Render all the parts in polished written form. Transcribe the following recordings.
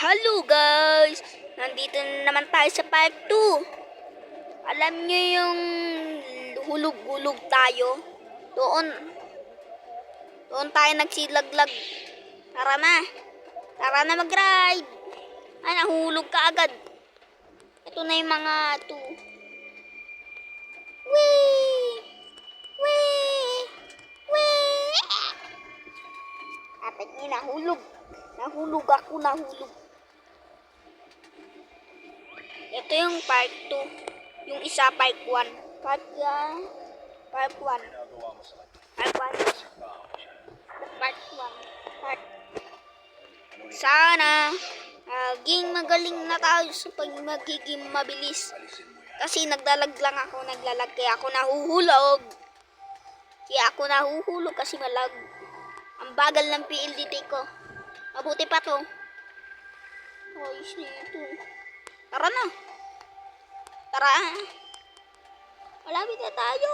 Hello guys! Nandito na naman tayo sa part 2. Alam nyo yung hulog-hulog tayo? Doon tayo nagsilaglag. Tara na. Tara na mag-ride. Ay, nahulog ka agad. Ito na yung mga Wee! Wee! Wee! Apat niya nahulog. Nahulog. Ito yung part 2. Yung isa part 1. Part 1. Part 1. Sana maging magaling na tayo sa magiging mabilis. Kasi naglalag kaya ako nahuhulog. Kasi malag. Ang bagal ng PLDT ko. Mabuti pa to. Ayos na ito. Tara na. Tara. Malapit na tayo.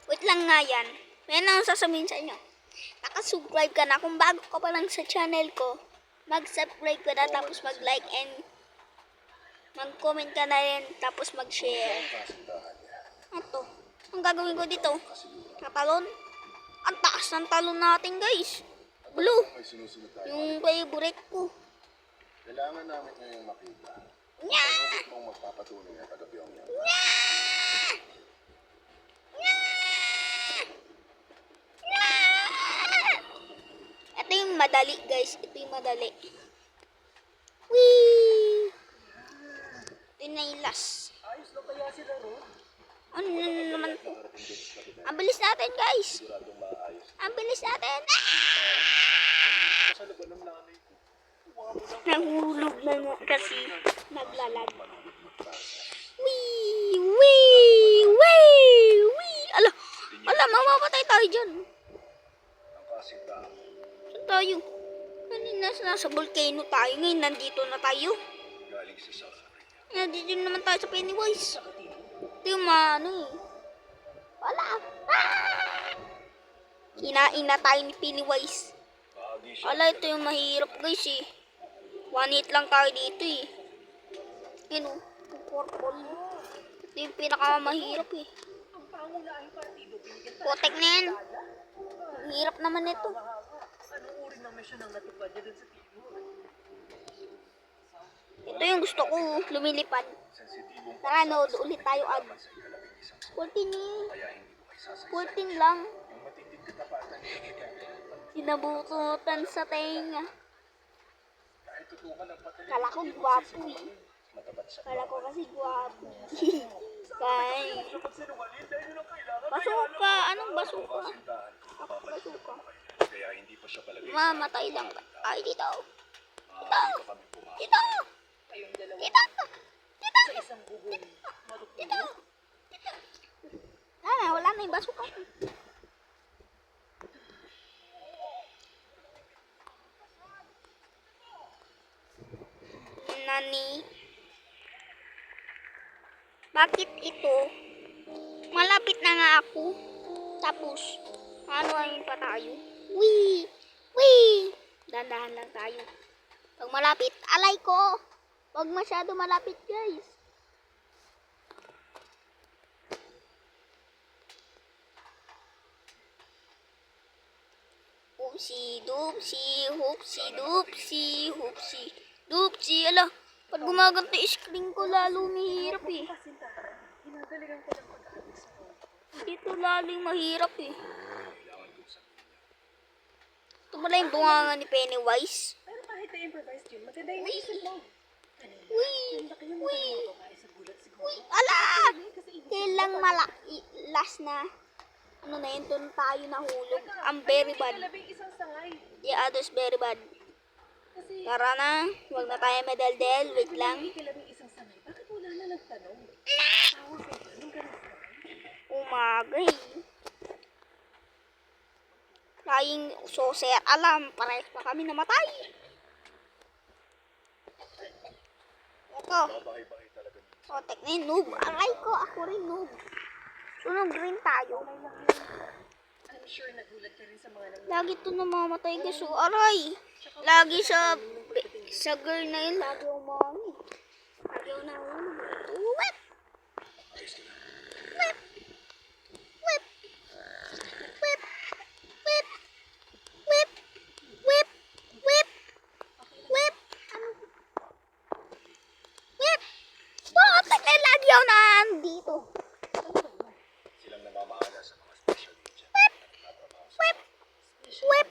Wait lang nga yan. May nang sasabihin sa inyo. Nakasubscribe ka na. Kung bago ka pa lang sa channel ko, mag-subscribe ka na tapos mag-like and mag-comment ka na rin tapos mag-share. Ito. Ang gagawin ko dito? Tatalon. Ang taas ng talon natin guys. Blue. Yung favorite ko. Kailangan namin ngayong makita. Nya! Bakit mong magpapatunay na taga-piyong yan? Nya! Nya! Nya! Ito yung madali guys. Ito yung madali. Whee! Ito yung nailas. Ayos na kaya sila ron? Ano naman po? Ang bilis natin guys. Siguradong maayos. Ang bilis natin. Sa laban ng nanay ko. Nahulog na nga kasi naglalag. Wee! Wee! Wee! Wee! Ala, mamamatay tayo dyan. Ang kasintahan. Saan tayo? Kanina nasa volcano tayo. Ngayon nandito na tayo. Galing sa South Africa. Nandito naman tayo sa Pennywise. Ito yung Wala. Kinain na tayo ni Pennywise. Bahagi siya. Ala, ito yung mahirap guys eh. 1 hit lang tayo dito eh. Yun o. Purple. Ito yung pinakamahirap eh. Ang pangunahing partido, binigyan tayo Putek na yan. Ang hirap naman ito. Anong uri ng misyon ang natupad niya dun sa timur? Ito yung gusto ko. Lumilipad. Sensitibong Tara, nood ulit tayo ag. sa ikalabing isang 14 eh. kaya hindi ko may sasaysay. 14 lang. Yung matinding katapatan niya kaya Sinabututan sa tenga. kahit tutukan ng patalim. Kala ko gwapo eh. Matapat sa Kala ko kasi gwapo. Kay. pagsinungaling dahil yun ang kailangan. Basuka. Anong basuka? Kasintahan ko. Ako basuka. Kaya hindi pa siya palagay. Mamatay lang. Ay, dito. Hindi pa kami pumasok. Dito. Kayong dalawa Dito. sa isang bubong. Dito. Wala na yung basuka. Nani? Bakit ito? Malapit na nga ako. Tapos, ano pa tayo? Wee! Wee! Dandahan lang tayo. Pag malapit, alay ko! Huwag masyado malapit, guys. Hoopsie, doopsie, hoopsie, doopsie, hoopsie, doopsie. Ala, pag gumaganto yung screen ko, lalo mahirap eh. Kasintahan, ginagalingan ko ng pag-aalis mo. Dito lalo mahirap eh. Ito pala yung bunganga ni Pennywise. Pero kahit na-improvise yun, maganda yung isip mo. Wee! Yung laki yung Wee! magkakaroon sa gulat siguro. Ala! Kasi Kailang last na. Ano na yun, doon tayo nahulog. Ang very bad. labing isang sangay. The others very bad. Kasi Tara na, huwag na tayo medaldel. Wait lang. labing isang sangay. Bakit wala na nagtanong? Tawag ka ba? Nung ganun ka? Umagay. Flying saucer. Alam, parehas pa kami namatay. Ito. Bahay-bahay talaga. O, tek na yung noob. Aray ko, ako rin noob. Sunog rin tayo. I'm sure nagulat ka rin sa mga nang... Lagi to namamatay guys. So, aray. Lagi sa girl na yun. Lagi umami. Lagi umami. Whip! Whip! Whip! Whip! Whip! Whip! Whip! Whip! Whip! Whip! Bakit na lagi ako nandito? Silang namamahala sa mga special agent. Whip! Whip! Whip!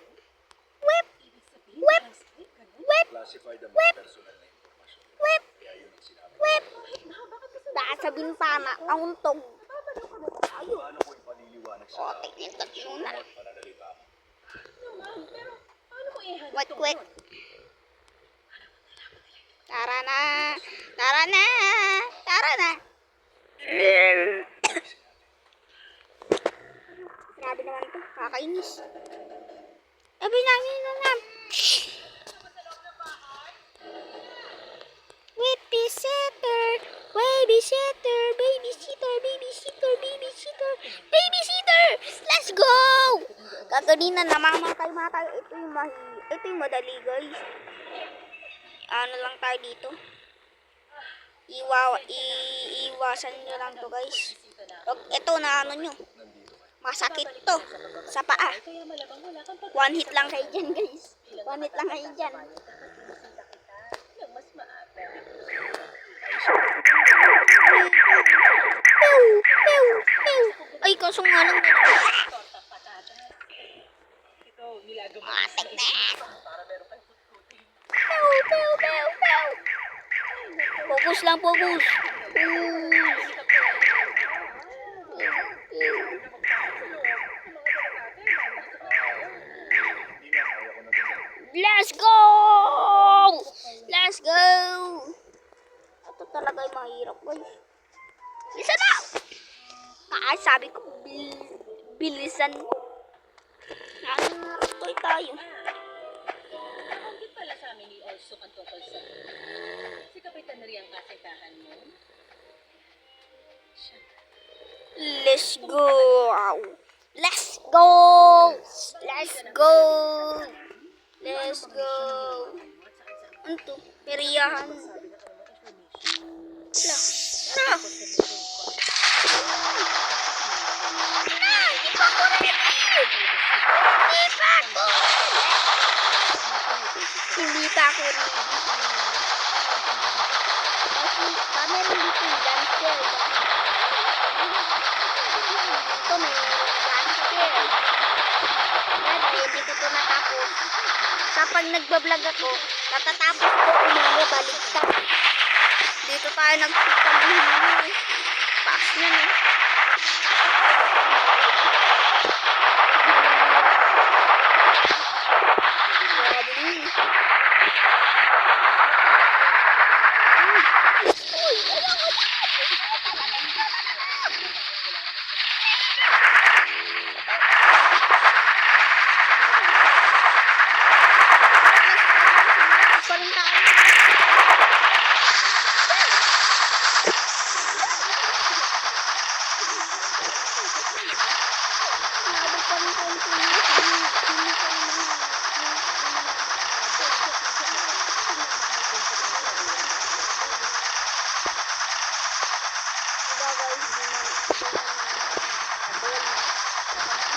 Whip! Ibig sabihin, Whip! classmate ka na? Whip! Classified ang mga personal na impormasyon. Whip! Kaya yun ang sinabi. Whip! Bakit kasi Dahil sa bintana, ang untog. nababalo ka ba tayo? Paano ko ipaliliwanag sa O, tao? tignan ko muna. At pananalita mo? Naman, pero paano mo ihanap Wait, to wait. ngayon? Tara na! Tara na! Tara na! Grabe naman to. Kakainis. Binangin na lang. Babysitter! Babysitter! Babysitter! Babysitter! Babysitter! Babysitter! Let's go! Kaganina namamatay-matay. Ito yung madali guys. Ano lang tayo dito. Iiwasan nyo lang to guys. Ito na ano nyo. Masakit to. Sa paa. Kaya malamang wala kang One hit lang kayo dyan guys. One hit lang kayo dyan. pagkakasita kita ng mas maaga. Pew! Pew! Pew! Ay, kaso nga lang. Tortang patatas. Ito, nilagaw mo Matik na. para meron kang kutkutin. Pew! Pew! Pew! Pew! Focus lang, focus. Hindi nga, kaya ko na ito. Let's go! Let's go! Ito talaga yung mahirap guys. Bilisan na! Sabi ko, bilisan mo. Nakakatoy tayo. Nabanggit pala sa amin ni Orso ang tungkol sa si Kapitan Ri ang kasitahan mo. Siya. Let's go! Let's go! Let's go! Let's go! Ano to? Periyahan. Wala. Na! Hindi pa ako ready! Hindi pa ako! Hindi pa ako ready. Kasi, meron dito yung jump scare. Ito may jump scare. Yan, ready ko ito natapos. Kapag nagbablog ako, natatapos ko umaya baligtad. Dito tayo nagpapagluhin. Pass na no. Grabe yun. Uy, ayaw ko. Pa rin tayo. Nabot pa rin tayo.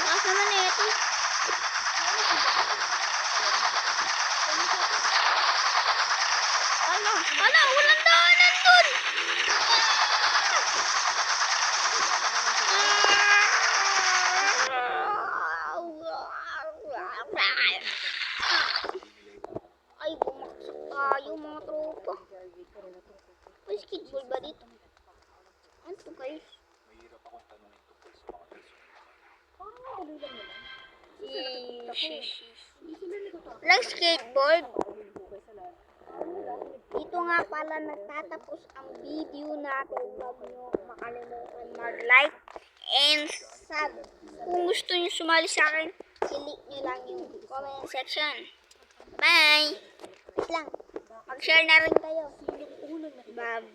Taas naman eh ito. Ala, walang daanan dun. Ay, bumaksak tayo mga tropa. May skateboard ba dito? Ano to guys? Mahirap akong tanongin tungkol sa mga personal. Parang matuloy lang naman. Lang skateboard. Dito nga pala nagtatapos ang video natin. Huwag nyo makalimutan mag-like and sub. Kung gusto nyo sumali sa akin, click nyo lang yung comment section. Bye! Wait lang. Mag-share na rin kayo. Bye!